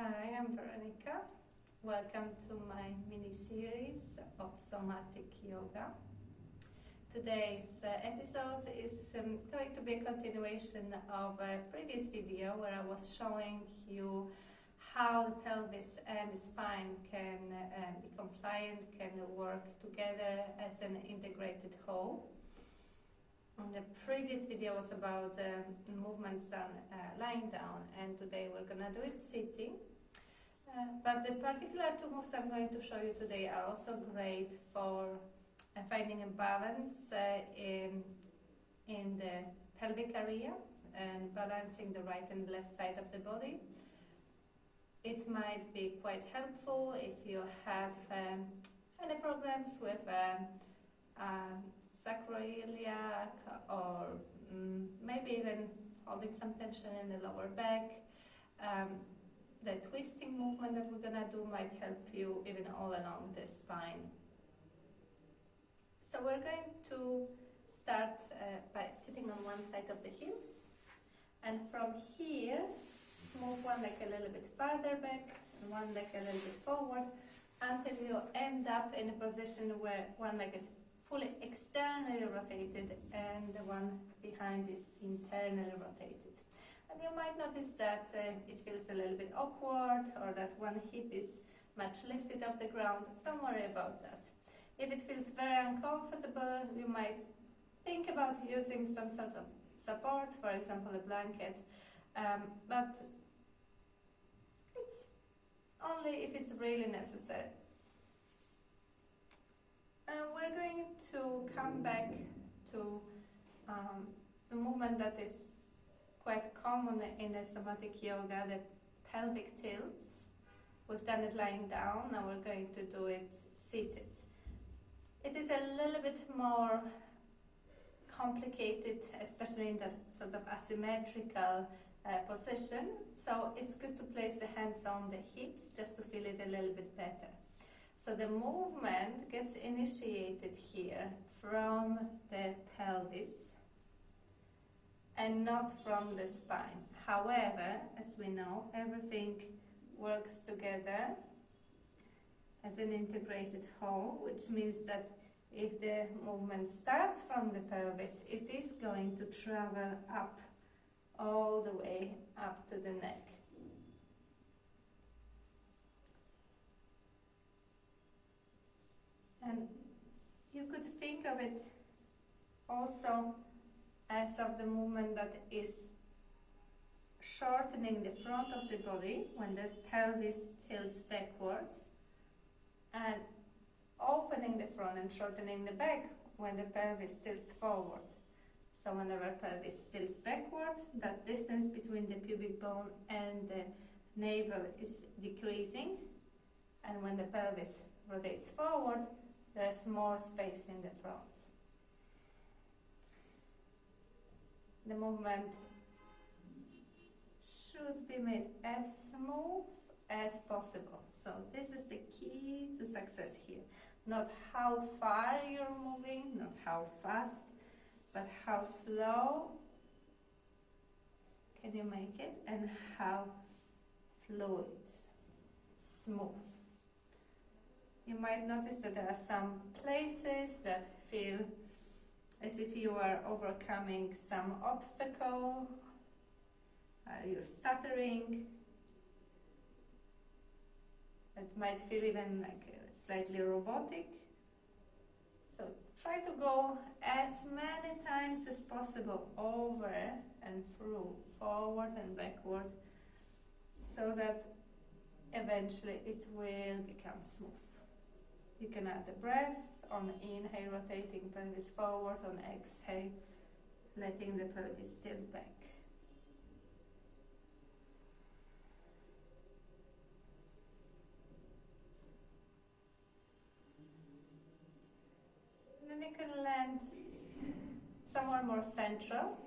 Hi, I'm Veronica. Welcome to my mini-series of somatic yoga. Today's episode is going to be a continuation of a previous video where I was showing you how the pelvis and the spine can be compliant, can work together as an integrated whole. And the previous video was about movements done lying down, and today we're gonna do it sitting. But the particular two moves I'm going to show you today are also great for finding a balance in the pelvic area and balancing the right and left side of the body. It might be quite helpful if you have any problems with sacroiliac or maybe even holding some tension in the lower back. The twisting movement that we're gonna do might help you even all along the spine. So we're going to start by sitting on one side of the heels, and from here move one leg a little bit farther back and one leg a little bit forward until you end up in a position where one leg is fully externally rotated and the one behind is internally rotated. And you might notice that it feels a little bit awkward, or that one hip is much lifted off the ground. Don't worry about that. If it feels very uncomfortable, you might think about using some sort of support, for example a blanket, but it's only if it's really necessary. We're going to come back to the movement that is quite common in the somatic yoga, the pelvic tilts. We've done it lying down, now we're going to do it seated. It is a little bit more complicated, especially in that sort of asymmetrical position, so it's good to place the hands on the hips just to feel it a little bit better. So the movement gets initiated here from the pelvis and not from the spine. However, as we know, everything works together as an integrated whole, which means that if the movement starts from the pelvis, it is going to travel up all the way up to the neck. And you could think of it also as of the movement that is shortening the front of the body when the pelvis tilts backwards, and opening the front and shortening the back when the pelvis tilts forward. So whenever pelvis tilts backward, that distance between the pubic bone and the navel is decreasing, and when the pelvis rotates forward, there's more space in the front. The movement should be made as smooth as possible. So this is the key to success here. Not how far you're moving, not how fast, but how slow can you make it and how fluid, smooth. You might notice that there are some places that feel as if you are overcoming some obstacle, you're stuttering. It might feel even like slightly robotic. So try to go as many times as possible over and through, forward and backward, so that eventually it will become smooth. You can add the breath on inhale, rotating pelvis forward, on exhale, letting the pelvis tilt back. And then you can land somewhere more central.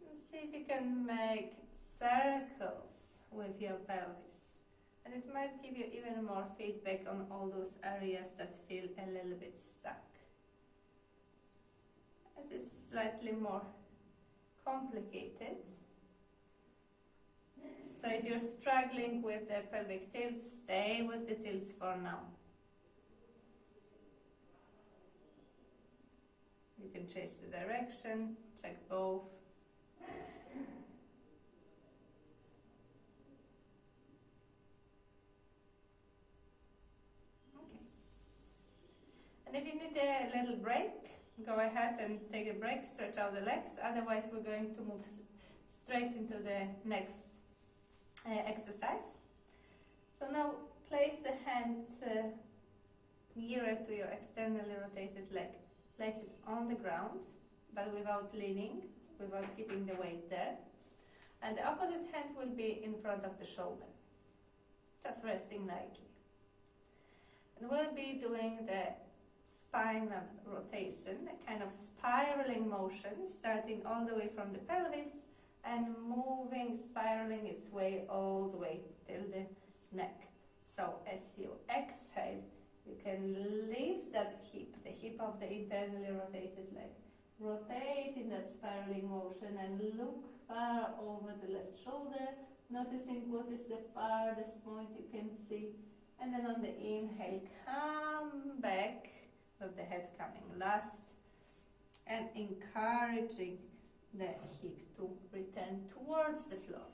And see if you can make circles with your pelvis. And it might give you even more feedback on all those areas that feel a little bit stuck. It is slightly more complicated. So if you're struggling with the pelvic tilts, stay with the tilts for now. You can change the direction, check both. Okay. And if you need a little break, go ahead and take a break, stretch out the legs. Otherwise, we're going to move straight into the next exercise. So now place the hand nearer to your externally rotated leg. Place it on the ground, but without leaning, without keeping the weight there. And the opposite hand will be in front of the shoulder, just resting lightly. And we'll be doing the spinal rotation, a kind of spiraling motion, starting all the way from the pelvis and moving, spiraling its way all the way till the neck. So as you exhale, you can lift that hip, the hip of the internally rotated leg. Rotate in that spiraling motion and look far over the left shoulder, noticing what is the farthest point you can see. And then on the inhale, come back with the head coming last and encouraging the hip to return towards the floor.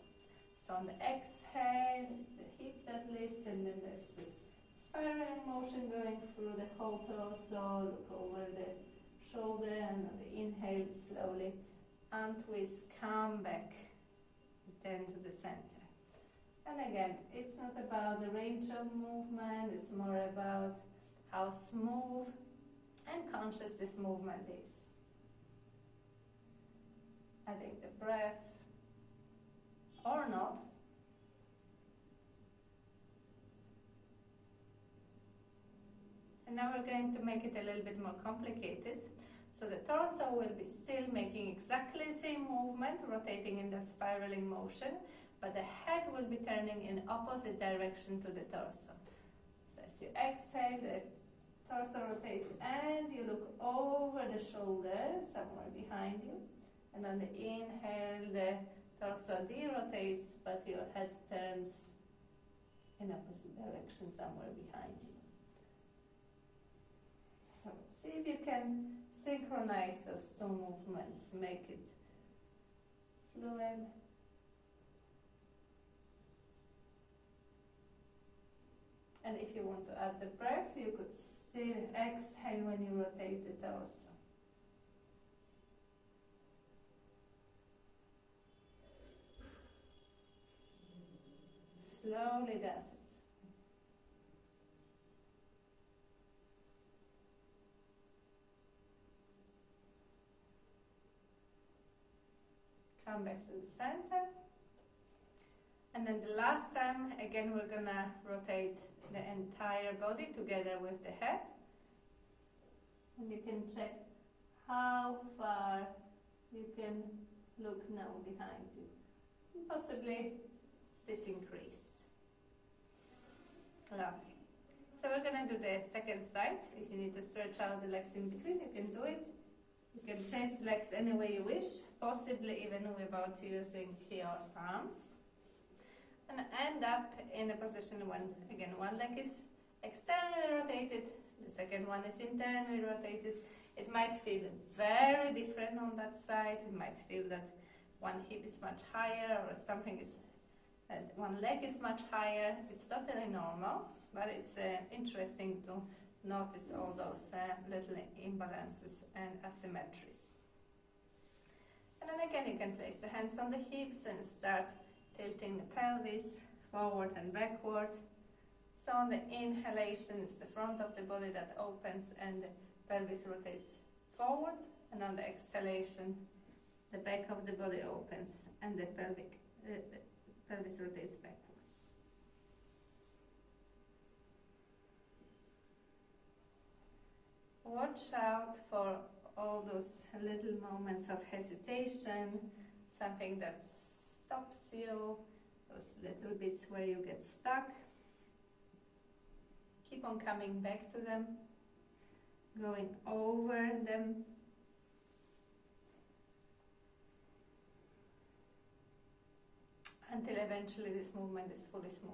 So on the exhale, the hip that lifts, and then there's this spiraling motion going through the whole torso. Look over the shoulder, and on the inhale, slowly untwist, come back, return to the center. And again, it's not about the range of movement, it's more about how smooth and conscious this movement is. Adding the breath, or not. And now we're going to make it a little bit more complicated. So the torso will be still making exactly the same movement, rotating in that spiraling motion, but the head will be turning in opposite direction to the torso. So as you exhale, the torso rotates and you look over the shoulder, somewhere behind you. And on the inhale, the torso derotates, but your head turns in opposite direction, somewhere behind you. So see if you can synchronize those two movements, make it fluent. And if you want to add the breath, you could still exhale when you rotate the torso. Slowly does it. Come back to the center. And then the last time, again, we're gonna rotate the entire body together with the head. And you can check how far you can look now behind you. Possibly this increased. Lovely. So we're gonna do the second side. If you need to stretch out the legs in between, you can do it. You can change the legs any way you wish, possibly even without using your arms. And end up in a position when, again, one leg is externally rotated, the second one is internally rotated. It might feel very different on that side. It might feel that one hip is much higher or something is, one leg is much higher. It's totally normal, but it's interesting to notice all those little imbalances and asymmetries. And then again, you can place the hands on the hips and start tilting the pelvis forward and backward. So on the inhalation, it's the front of the body that opens and the pelvis rotates forward, and on the exhalation, the back of the body opens and the pelvis rotates backwards. Watch out for all those little moments of hesitation, something that stops you, those little bits where you get stuck. Keep on coming back to them, going over them. until eventually this movement is fully smooth.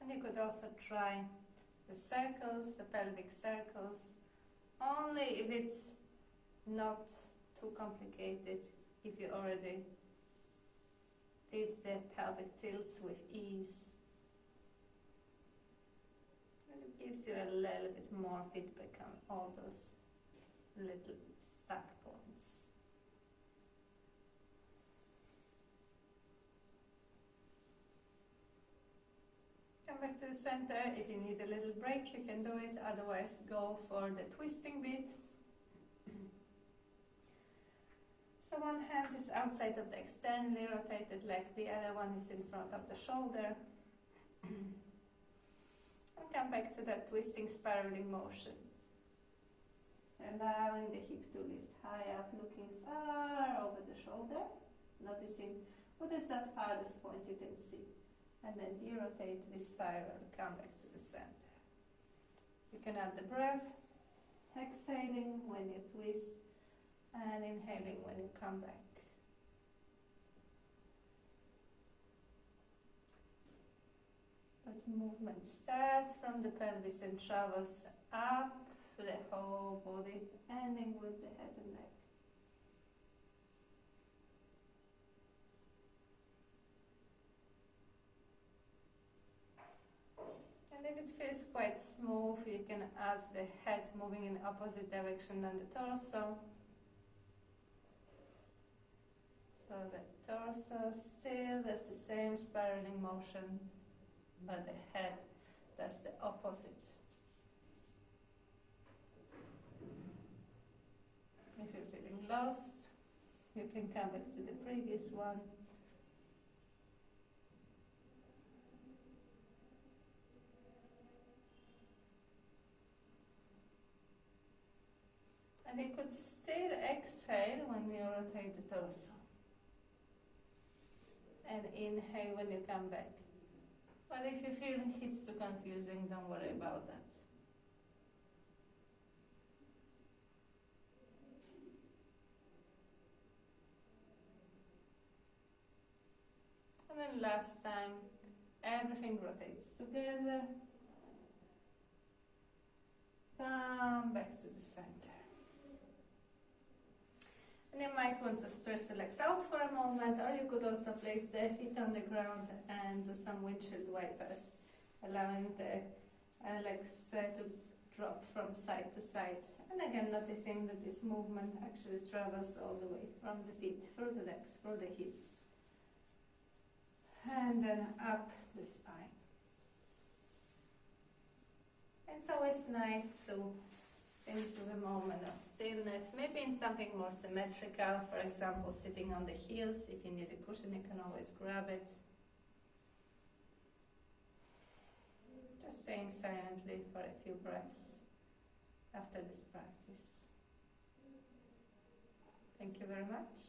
And you could also try the circles, the pelvic circles, only if it's not too complicated, if you already did the pelvic tilts with ease. And it gives you a little bit more feedback on all those little stuck points. Come back to the center. If you need a little break, you can do it. Otherwise, go for the twisting bit. So one hand is outside of the externally rotated leg, the other one is in front of the shoulder. And come back to that twisting spiraling motion. Allowing the hip to lift high up, looking far over the shoulder. Noticing what is that farthest point you can see. And then derotate the spiral, come back to the center. You can add the breath, exhaling when you twist, and inhaling when you come back. That movement starts from the pelvis and travels up the whole body, ending with the head and neck. And if it feels quite smooth, you can add the head moving in opposite direction than the torso. So the torso still does the same spiraling motion, but the head does the opposite. If you're feeling lost, you can come back to the previous one. And you could still exhale when you rotate the torso. And inhale when you come back. But if you feel it's too confusing, don't worry about that. And then last time, everything rotates together. Come back to the center. And you might want to stretch the legs out for a moment, or you could also place the feet on the ground and do some windshield wipers, allowing the legs to drop from side to side. And again, noticing that this movement actually travels all the way from the feet, through the legs, through the hips, and then up the spine. It's always nice to finish with a moment of stillness, maybe in something more symmetrical, for example, sitting on the heels. If you need a cushion, you can always grab it. Just staying silently for a few breaths after this practice. Thank you very much.